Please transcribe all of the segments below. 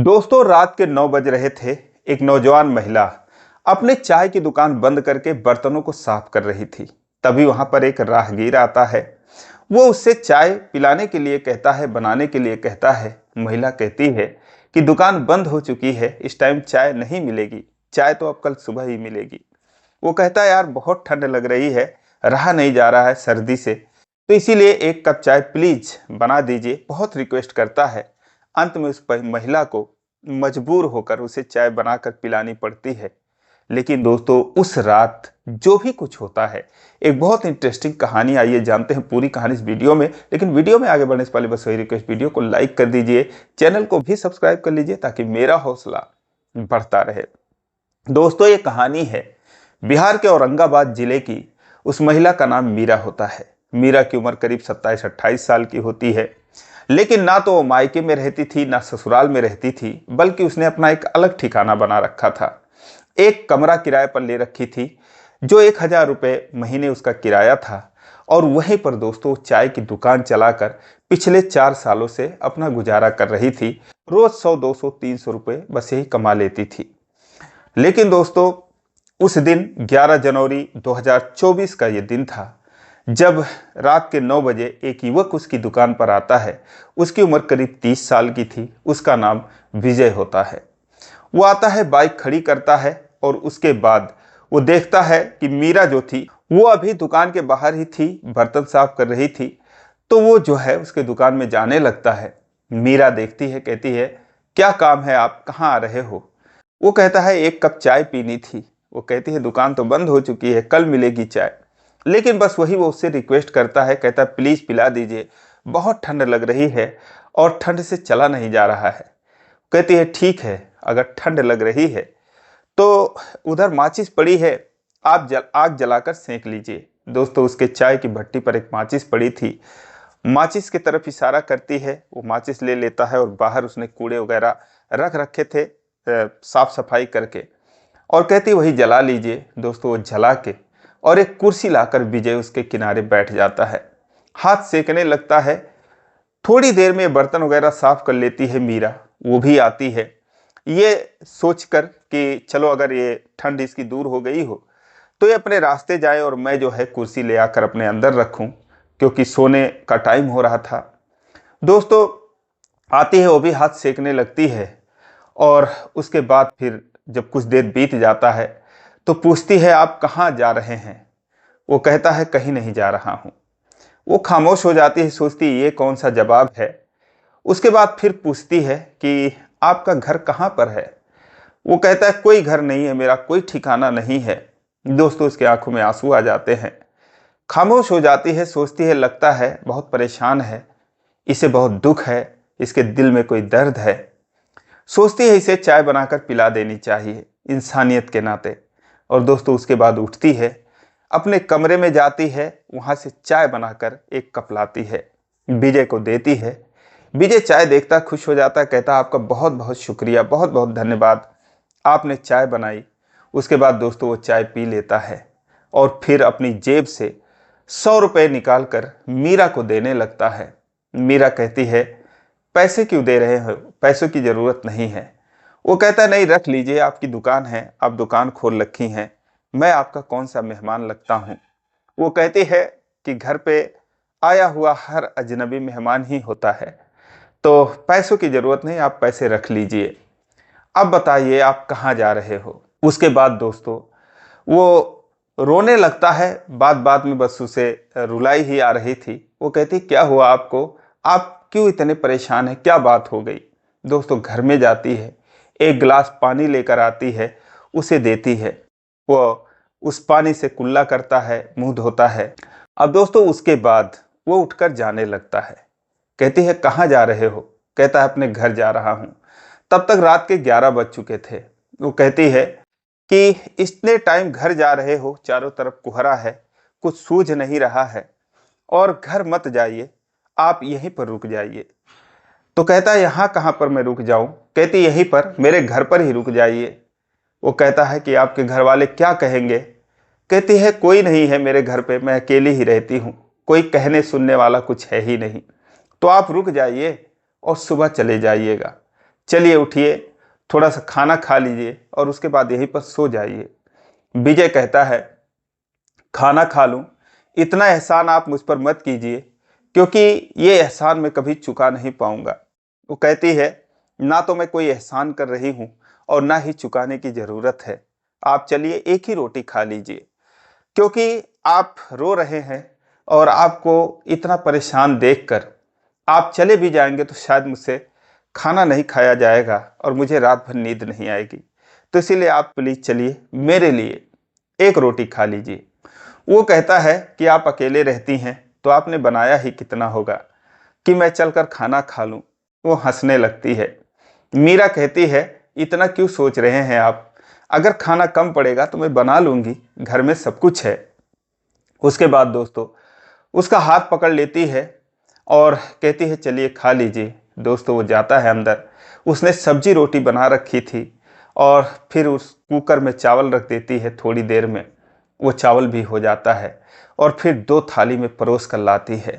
दोस्तों, रात के 9 बज रहे थे। एक नौजवान महिला अपने चाय की दुकान बंद करके बर्तनों को साफ कर रही थी। तभी वहां पर एक राहगीर आता है। वो उससे चाय पिलाने के लिए कहता है, बनाने के लिए कहता है। महिला कहती है कि दुकान बंद हो चुकी है, इस टाइम चाय नहीं मिलेगी, चाय तो अब कल सुबह ही मिलेगी। वो कहता है, यार बहुत ठंड लग रही है, रहा नहीं जा रहा है सर्दी से, तो इसीलिए एक कप चाय प्लीज बना दीजिए, बहुत रिक्वेस्ट करता है। अंत में उस महिला को मजबूर होकर उसे चाय बनाकर पिलानी पड़ती है। लेकिन दोस्तों, उस रात जो भी कुछ होता है, एक बहुत इंटरेस्टिंग कहानी। आइए जानते हैं पूरी कहानी इस वीडियो में। लेकिन वीडियो में आगे बढ़ने से पहले बस वही रिक्वेस्ट, वीडियो को लाइक कर दीजिए, चैनल को भी सब्सक्राइब कर लीजिए ताकि मेरा हौसला बढ़ता रहे। दोस्तों, ये कहानी है बिहार के औरंगाबाद जिले की। उस महिला का नाम मीरा होता है। मीरा की उम्र करीब 27-28 साल की होती है। लेकिन ना तो वो मायके में रहती थी, ना ससुराल में रहती थी, बल्कि उसने अपना एक अलग ठिकाना बना रखा था। एक कमरा किराए पर ले रखी थी, जो 1,000 रुपये महीने उसका किराया था। और वहीं पर दोस्तों चाय की दुकान चलाकर पिछले 4 सालों से अपना गुजारा कर रही थी। रोज 100, 200, 300 रुपये बस यही कमा लेती थी। लेकिन दोस्तों, उस दिन 11 जनवरी 2024 का ये दिन था, जब रात के 9 बजे एक युवक उसकी दुकान पर आता है। उसकी उम्र करीब 30 साल की थी। उसका नाम विजय होता है। वो आता है, बाइक खड़ी करता है और उसके बाद वो देखता है कि मीरा जो थी वो अभी दुकान के बाहर ही थी, बर्तन साफ कर रही थी। तो वो जो है उसके दुकान में जाने लगता है। मीरा देखती है, कहती है, क्या काम है, आप कहाँ आ रहे हो? वो कहता है, एक कप चाय पीनी थी। वो कहती है, दुकान तो बंद हो चुकी है, कल मिलेगी चाय। लेकिन बस वही वो उससे रिक्वेस्ट करता है, कहता है प्लीज पिला दीजिए, बहुत ठंड लग रही है और ठंड से चला नहीं जा रहा है। कहती है, ठीक है, अगर ठंड लग रही है तो उधर माचिस पड़ी है, आप आग जलाकर सेंक लीजिए। दोस्तों, उसके चाय की भट्टी पर एक माचिस पड़ी थी। माचिस की तरफ इशारा करती है, वो माचिस ले लेता है और बाहर उसने कूड़े वगैरह रख रखे थे साफ सफाई करके, और कहती वही जला लीजिए। दोस्तों, वो जला के और एक कुर्सी लाकर विजय उसके किनारे बैठ जाता है, हाथ सेकने लगता है। थोड़ी देर में बर्तन वगैरह साफ कर लेती है मीरा। वो भी आती है, ये सोचकर कि चलो अगर ये ठंड इसकी दूर हो गई हो तो ये अपने रास्ते जाए और मैं जो है कुर्सी ले आकर अपने अंदर रखूं, क्योंकि सोने का टाइम हो रहा था। दोस्तों, आती है, वो भी हाथ सेकने लगती है। और उसके बाद फिर जब कुछ देर बीत जाता है तो पूछती है, आप कहाँ जा रहे हैं? वो कहता है, कहीं नहीं जा रहा हूँ। वो खामोश हो जाती है, सोचती है ये कौन सा जवाब है। उसके बाद फिर पूछती है कि आपका घर कहाँ पर है? वो कहता है, कोई घर नहीं है मेरा, कोई ठिकाना नहीं है। दोस्तों, उसके आंखों में आंसू आ जाते हैं। खामोश हो जाती है, सोचती है लगता है बहुत परेशान है, इसे बहुत दुख है, इसके दिल में कोई दर्द है। सोचती है इसे चाय बनाकर पिला देनी चाहिए इंसानियत के नाते। और दोस्तों, उसके बाद उठती है, अपने कमरे में जाती है, वहां से चाय बनाकर एक कप लाती है, विजय को देती है। विजय चाय देखता खुश हो जाता है, कहता आपका बहुत बहुत शुक्रिया, बहुत बहुत धन्यवाद, आपने चाय बनाई। उसके बाद दोस्तों वो चाय पी लेता है और फिर अपनी जेब से 100 रुपये निकाल कर मीरा को देने लगता है। मीरा कहती है, पैसे क्यों दे रहे हो, पैसों की ज़रूरत नहीं है। वो कहता है, नहीं रख लीजिए, आपकी दुकान है, आप दुकान खोल रखी हैं, मैं आपका कौन सा मेहमान लगता हूँ। वो कहती है कि घर पे आया हुआ हर अजनबी मेहमान ही होता है, तो पैसों की ज़रूरत नहीं, आप पैसे रख लीजिए। अब बताइए आप कहाँ जा रहे हो? उसके बाद दोस्तों वो रोने लगता है। बात बात में बस उसे रुलाई ही आ रही थी। वो कहती, क्या हुआ आपको, आप क्यों इतने परेशान हैं, क्या बात हो गई? दोस्तों, घर में जाती है, एक गिलास पानी लेकर आती है, उसे देती है। वो उस पानी से कुल्ला करता है, मुंह धोता है। अब दोस्तों, उसके बाद वो उठकर जाने लगता है। कहती है, कहाँ जा रहे हो? कहता है, अपने घर जा रहा हूँ। तब तक रात के 11 बज चुके थे। वो कहती है कि इतने टाइम घर जा रहे हो, चारों तरफ कोहरा है, कुछ सूझ नहीं रहा है, और घर मत जाइए, आप यहीं पर रुक जाइए। तो कहता है, यहाँ कहाँ पर मैं रुक जाऊँ? कहती, यहीं पर, मेरे घर पर ही रुक जाइए। वो कहता है कि आपके घर वाले क्या कहेंगे? कहती है, कोई नहीं है मेरे घर पे, मैं अकेली ही रहती हूँ, कोई कहने सुनने वाला कुछ है ही नहीं, तो आप रुक जाइए और सुबह चले जाइएगा। चलिए उठिए, थोड़ा सा खाना खा लीजिए और उसके बाद यहीं पर सो जाइए। विजय कहता है, खाना खा लूं, इतना एहसान आप मुझ पर मत कीजिए, क्योंकि ये एहसान मैं कभी चुका नहीं पाऊंगा। वो कहती है, ना तो मैं कोई एहसान कर रही हूं और ना ही चुकाने की जरूरत है। आप चलिए एक ही रोटी खा लीजिए, क्योंकि आप रो रहे हैं और आपको इतना परेशान देखकर आप चले भी जाएंगे तो शायद मुझसे खाना नहीं खाया जाएगा और मुझे रात भर नींद नहीं आएगी। तो इसीलिए आप प्लीज चलिए, मेरे लिए एक रोटी खा लीजिए। वो कहता है कि आप अकेले रहती हैं तो आपने बनाया ही कितना होगा कि मैं चलकर खाना खा लूं। वो हंसने लगती है। मीरा कहती है, इतना क्यों सोच रहे हैं आप, अगर खाना कम पड़ेगा तो मैं बना लूंगी, घर में सब कुछ है। उसके बाद दोस्तों उसका हाथ पकड़ लेती है और कहती है, चलिए खा लीजिए। दोस्तों वो जाता है अंदर, उसने सब्जी रोटी बना रखी थी और फिर उस कुकर में चावल रख देती है। थोड़ी देर में वो चावल भी हो जाता है और फिर 2 थाली में परोस कर लाती है।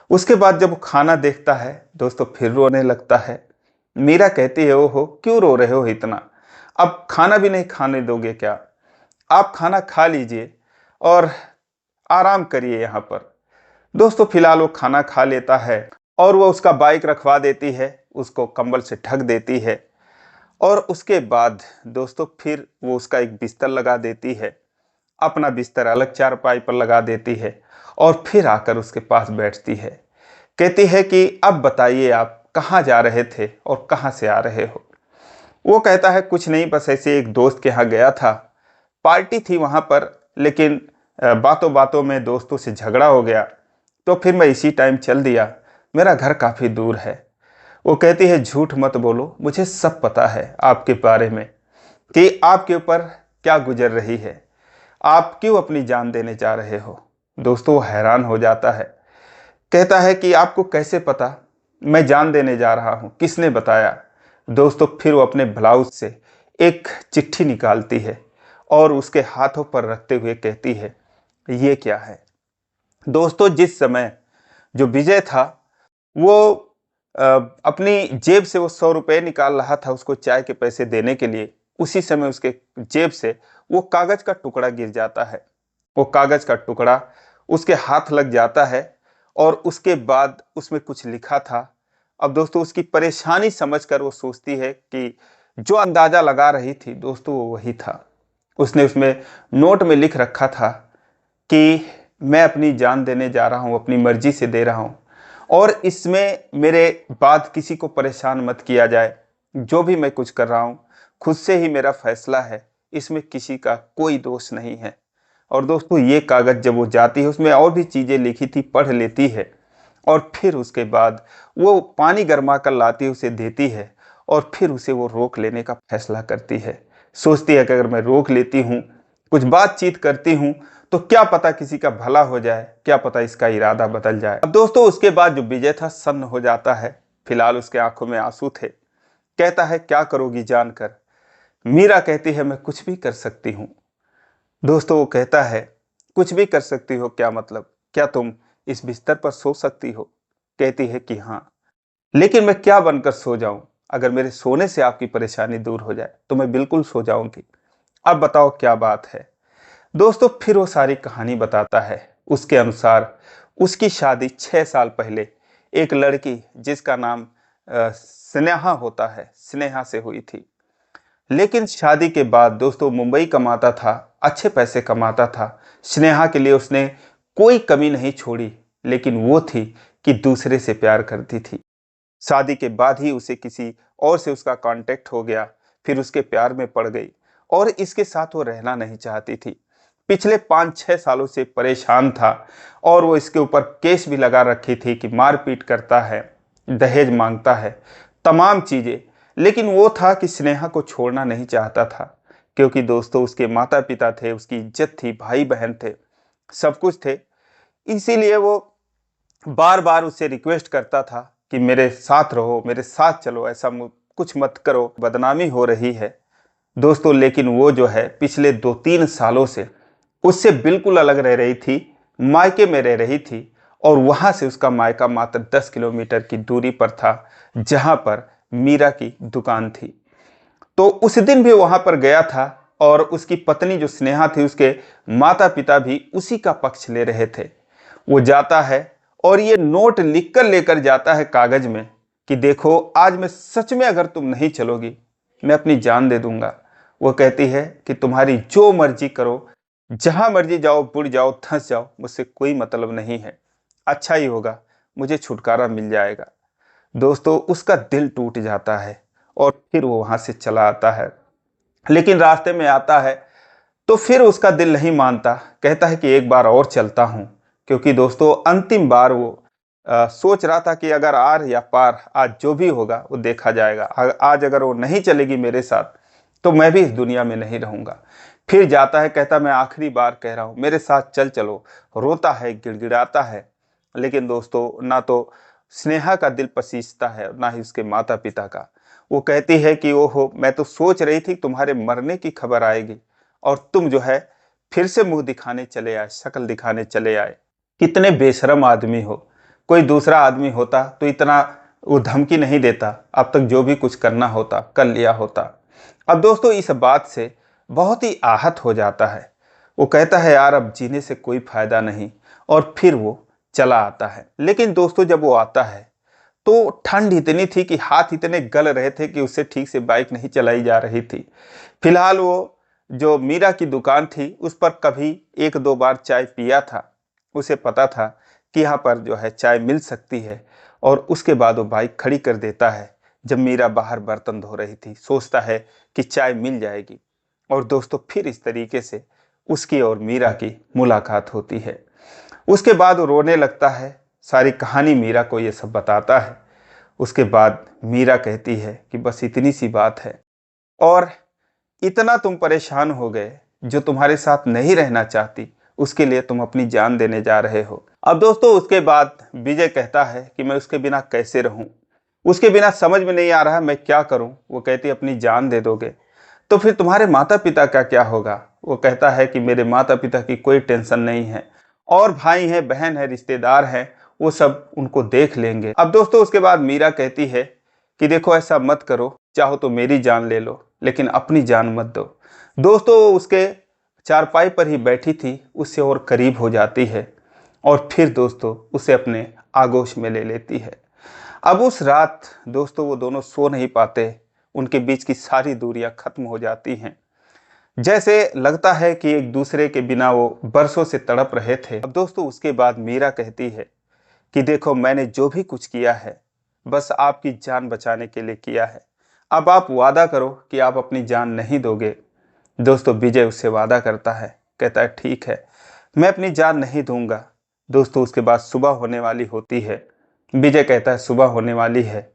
उसके बाद जब वो खाना देखता है दोस्तों फिर रोने लगता है। मीरा कहती है, ओहो क्यों रो रहे हो इतना, अब खाना भी नहीं खाने दोगे क्या, आप खाना खा लीजिए और आराम करिए यहाँ पर। दोस्तों फिलहाल वो खाना खा लेता है और वो उसका बाइक रखवा देती है, उसको कंबल से ढक देती है और उसके बाद दोस्तों फिर वो उसका एक बिस्तर लगा देती है, अपना बिस्तर अलग चारपाई पर लगा देती है और फिर आकर उसके पास बैठती है। कहती है कि अब बताइए आप कहाँ जा रहे थे और कहाँ से आ रहे हो। वो कहता है, कुछ नहीं, बस ऐसे एक दोस्त के यहाँ गया था, पार्टी थी वहाँ पर, लेकिन बातों बातों में दोस्तों से झगड़ा हो गया तो फिर मैं इसी टाइम चल दिया, मेरा घर काफ़ी दूर है। वो कहती है, झूठ मत बोलो, मुझे सब पता है आपके बारे में कि आपके ऊपर क्या गुजर रही है, आप क्यों अपनी जान देने जा रहे हो। दोस्तों वो हैरान हो जाता है, कहता है कि आपको कैसे पता मैं जान देने जा रहा हूँ, किसने बताया। दोस्तों फिर वो अपने ब्लाउज से एक चिट्ठी निकालती है और उसके हाथों पर रखते हुए कहती है, ये क्या है। दोस्तों जिस समय जो विजय था वो अपनी जेब से वो 100 रुपये निकाल रहा था उसको चाय के पैसे देने के लिए, उसी समय उसके जेब से वो कागज का टुकड़ा गिर जाता है। वो कागज का टुकड़ा उसके हाथ लग जाता है और उसके बाद उसमें कुछ लिखा था। अब दोस्तों उसकी परेशानी समझकर वो सोचती है कि जो अंदाजा लगा रही थी दोस्तों वो वही था। उसने उसमें नोट में लिख रखा था कि मैं अपनी जान देने जा रहा हूँ, अपनी मर्जी से दे रहा हूँ और इसमें मेरे बाद किसी को परेशान मत किया जाए। जो भी मैं कुछ कर रहा हूँ खुद से ही मेरा फैसला है, इसमें किसी का कोई दोष नहीं है। और दोस्तों ये कागज़ जब वो जाती है उसमें और भी चीज़ें लिखी थी, पढ़ लेती है और फिर उसके बाद वो पानी गर्मा कर लाती है, उसे देती है और फिर उसे वो रोक लेने का फैसला करती है। सोचती है कि अगर मैं रोक लेती हूँ, कुछ बातचीत करती हूँ तो क्या पता किसी का भला हो जाए, क्या पता इसका इरादा बदल जाए। अब दोस्तों उसके बाद जो विजय था सन्न हो जाता है, फिलहाल उसके आंखों में आंसू थे। कहता है, क्या करोगी जानकर। मीरा कहती है, मैं कुछ भी कर सकती हूँ। दोस्तों वो कहता है, कुछ भी कर सकती हो क्या मतलब, क्या तुम इस बिस्तर पर सो सकती हो। कहती है कि हाँ, लेकिन मैं क्या बनकर सो जाऊं, अगर मेरे सोने से आपकी परेशानी दूर हो जाए तो मैं बिल्कुल सो जाऊंगी। अब बताओ क्या बात है। दोस्तों फिर वो सारी कहानी बताता है। उसके अनुसार उसकी शादी 6 साल पहले एक लड़की जिसका नाम स्नेहा होता है, स्नेहा से हुई थी। लेकिन शादी के बाद दोस्तों मुंबई कमाता था, अच्छे पैसे कमाता था। स्नेहा के लिए उसने कोई कमी नहीं छोड़ी, लेकिन वो थी कि दूसरे से प्यार करती थी। शादी के बाद ही उसे किसी और से उसका कांटेक्ट हो गया, फिर उसके प्यार में पड़ गई और इसके साथ वो रहना नहीं चाहती थी। पिछले 5-6 सालों से परेशान था और वो इसके ऊपर केस भी लगा रखी थी कि मारपीट करता है, दहेज मांगता है, तमाम चीज़ें। लेकिन वो था कि स्नेहा को छोड़ना नहीं चाहता था, क्योंकि दोस्तों उसके माता पिता थे, उसकी इज्जत थी, भाई बहन थे, सब कुछ थे। इसीलिए वो बार बार उससे रिक्वेस्ट करता था कि मेरे साथ रहो, मेरे साथ चलो, ऐसा कुछ मत करो, बदनामी हो रही है। दोस्तों लेकिन वो जो है पिछले 2-3 सालों से उससे बिल्कुल अलग रह रही थी, मायके में रह रही थी और वहाँ से उसका मायका मात्र 10 किलोमीटर की दूरी पर था, जहाँ पर मीरा की दुकान थी। तो उस दिन भी वहां पर गया था और उसकी पत्नी जो स्नेहा थी, उसके माता पिता भी उसी का पक्ष ले रहे थे। वो जाता है और ये नोट लिखकर लेकर जाता है कागज में कि देखो, आज मैं सच में अगर तुम नहीं चलोगी मैं अपनी जान दे दूंगा। वो कहती है कि तुम्हारी जो मर्जी करो, जहां मर्जी जाओ, बुड़ जाओ, धंस जाओ, मुझसे कोई मतलब नहीं है, अच्छा ही होगा, मुझे छुटकारा मिल जाएगा। दोस्तों, उसका दिल टूट जाता है और फिर वो वहां से चला आता है। लेकिन रास्ते में आता है तो फिर उसका दिल नहीं मानता, कहता है कि एक बार और चलता हूँ। क्योंकि दोस्तों, अंतिम बार वो सोच रहा था कि अगर आर या पार, आज जो भी होगा वो देखा जाएगा। आज अगर वो नहीं चलेगी मेरे साथ तो मैं भी इस दुनिया में नहीं रहूंगा। फिर जाता है, कहता मैं आखिरी बार कह रहा हूँ, मेरे साथ चल चलो। रोता है, गिड़गिड़ाता है। लेकिन दोस्तों, ना तो स्नेहा का दिल पसीजता है ना ही उसके माता पिता का। वो कहती है कि ओहो, मैं तो सोच रही थी तुम्हारे मरने की खबर आएगी और तुम जो है फिर से मुंह दिखाने चले आए, शक्ल दिखाने चले आए। कितने बेशरम आदमी हो। कोई दूसरा आदमी होता तो इतना वो धमकी नहीं देता, अब तक जो भी कुछ करना होता कर लिया होता। अब दोस्तों, इस बात से बहुत ही आहत हो जाता है। वो कहता है यार, अब जीने से कोई फायदा नहीं, और फिर वो चला आता है। लेकिन दोस्तों, जब वो आता है तो ठंड इतनी थी कि हाथ इतने गल रहे थे कि उससे ठीक से बाइक नहीं चलाई जा रही थी। फिलहाल वो जो मीरा की दुकान थी उस पर कभी एक दो बार चाय पिया था। उसे पता था कि यहाँ पर जो है चाय मिल सकती है, और उसके बाद वो बाइक खड़ी कर देता है। जब मीरा बाहर बर्तन धो रही थी, सोचता है कि चाय मिल जाएगी। और दोस्तों, फिर इस तरीके से उसकी और मीरा की मुलाकात होती है। उसके बाद वो रोने लगता है, सारी कहानी मीरा को ये सब बताता है। उसके बाद मीरा कहती है कि बस इतनी सी बात है, और इतना तुम परेशान हो गए, जो तुम्हारे साथ नहीं रहना चाहती उसके लिए तुम अपनी जान देने जा रहे हो। अब दोस्तों, उसके बाद विजय कहता है कि मैं उसके बिना कैसे रहूं, उसके बिना समझ में नहीं आ रहा मैं क्या करूं। वो कहती अपनी जान दे दोगे तो फिर तुम्हारे माता पिता का क्या होगा। वो कहता है कि मेरे माता पिता की कोई टेंशन नहीं है, और भाई है, बहन है, रिश्तेदार है, वो सब उनको देख लेंगे। अब दोस्तों, उसके बाद मीरा कहती है कि देखो, ऐसा मत करो, चाहो तो मेरी जान ले लो लेकिन अपनी जान मत दो। दोस्तों, उसके चारपाई पर ही बैठी थी, उससे और करीब हो जाती है और फिर दोस्तों उसे अपने आगोश में ले लेती है। अब उस रात दोस्तों वो दोनों सो नहीं पाते, उनके बीच की सारी दूरियां खत्म हो जाती हैं। जैसे लगता है कि एक दूसरे के बिना वो बरसों से तड़प रहे थे। अब दोस्तों, उसके बाद मीरा कहती है कि देखो, मैंने जो भी कुछ किया है बस आपकी जान बचाने के लिए किया है। अब आप वादा करो कि आप अपनी जान नहीं दोगे। दोस्तों, विजय उससे वादा करता है, कहता है ठीक है, मैं अपनी जान नहीं दूंगा। दोस्तों, उसके बाद सुबह होने वाली होती है। विजय कहता है सुबह होने वाली है।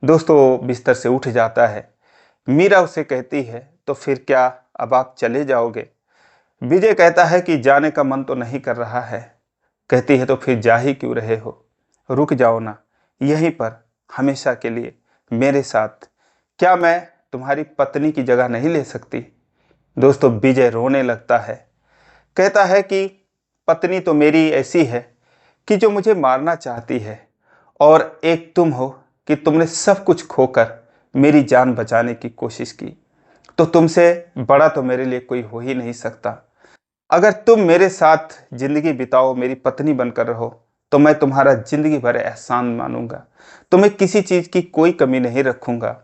दोस्तों, वो बिस्तर से उठ जाता है। मीरा उसे कहती है तो फिर क्या, अब आप चले जाओगे। विजय कहता है कि जाने का मन तो नहीं कर रहा है। कहती है तो फिर जा ही क्यों रहे हो, रुक जाओ ना यहीं पर हमेशा के लिए मेरे साथ। क्या मैं तुम्हारी पत्नी की जगह नहीं ले सकती। दोस्तों, विजय रोने लगता है, कहता है कि पत्नी तो मेरी ऐसी है कि जो मुझे मारना चाहती है, और एक तुम हो कि तुमने सब कुछ खोकर मेरी जान बचाने की कोशिश की। तो तुमसे बड़ा तो मेरे लिए कोई हो ही नहीं सकता। अगर तुम मेरे साथ जिंदगी बिताओ, मेरी पत्नी बनकर रहो, तो मैं तुम्हारा जिंदगी भर एहसान मानूंगा, तुम्हें किसी चीज की कोई कमी नहीं रखूंगा।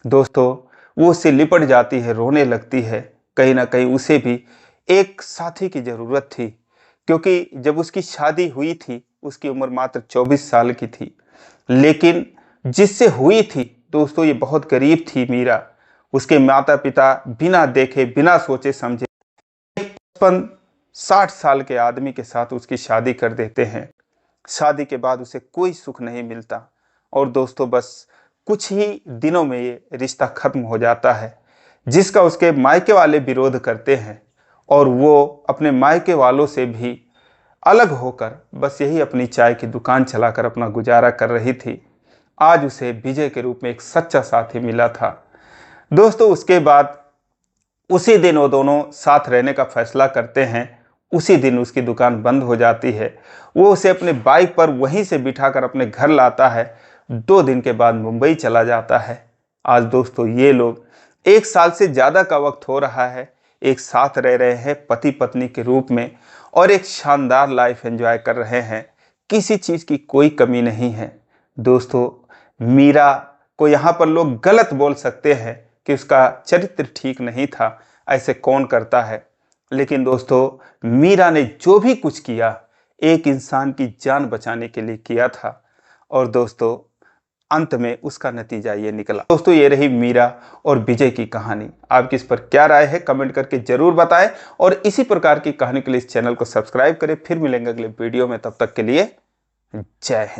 दोस्तों, वो उससे लिपट जाती है, रोने लगती है। कहीं ना कहीं उसे भी एक साथी की जरूरत थी, क्योंकि जब उसकी शादी हुई थी उसकी उम्र मात्र 24 साल की थी। लेकिन जिससे हुई थी दोस्तों, ये बहुत गरीब थी मीरा। उसके माता पिता बिना देखे बिना सोचे समझे 55-60 साल के आदमी के साथ उसकी शादी कर देते हैं। शादी के बाद उसे कोई सुख नहीं मिलता, और दोस्तों बस कुछ ही दिनों में ये रिश्ता खत्म हो जाता है, जिसका उसके मायके वाले विरोध करते हैं, और वो अपने मायके वालों से भी अलग होकर बस यही अपनी चाय की दुकान चलाकर अपना गुजारा कर रही थी। आज उसे विजय के रूप में एक सच्चा साथी मिला था। दोस्तों, उसके बाद उसी दिन वो दोनों साथ रहने का फैसला करते हैं। उसी दिन उसकी दुकान बंद हो जाती है। वो उसे अपने बाइक पर वहीं से बिठाकर अपने घर लाता है। 2 दिन के बाद मुंबई चला जाता है। आज दोस्तों ये लोग 1 साल से ज़्यादा का वक्त हो रहा है, एक साथ रह रहे हैं पति पत्नी के रूप में और एक शानदार लाइफ एंजॉय कर रहे हैं। किसी चीज़ की कोई कमी नहीं है। दोस्तों, मीरा को यहाँ पर लोग गलत बोल सकते हैं कि उसका चरित्र ठीक नहीं था, ऐसे कौन करता है। लेकिन दोस्तों, मीरा ने जो भी कुछ किया एक इंसान की जान बचाने के लिए किया था और दोस्तों अंत में उसका नतीजा ये निकला। दोस्तों, ये रही मीरा और विजय की कहानी। आपकी इस पर क्या राय है कमेंट करके जरूर बताएं और इसी प्रकार की कहानी के लिए इस चैनल को सब्सक्राइब करें। फिर मिलेंगे अगले वीडियो में, तब तक के लिए जय हिंद।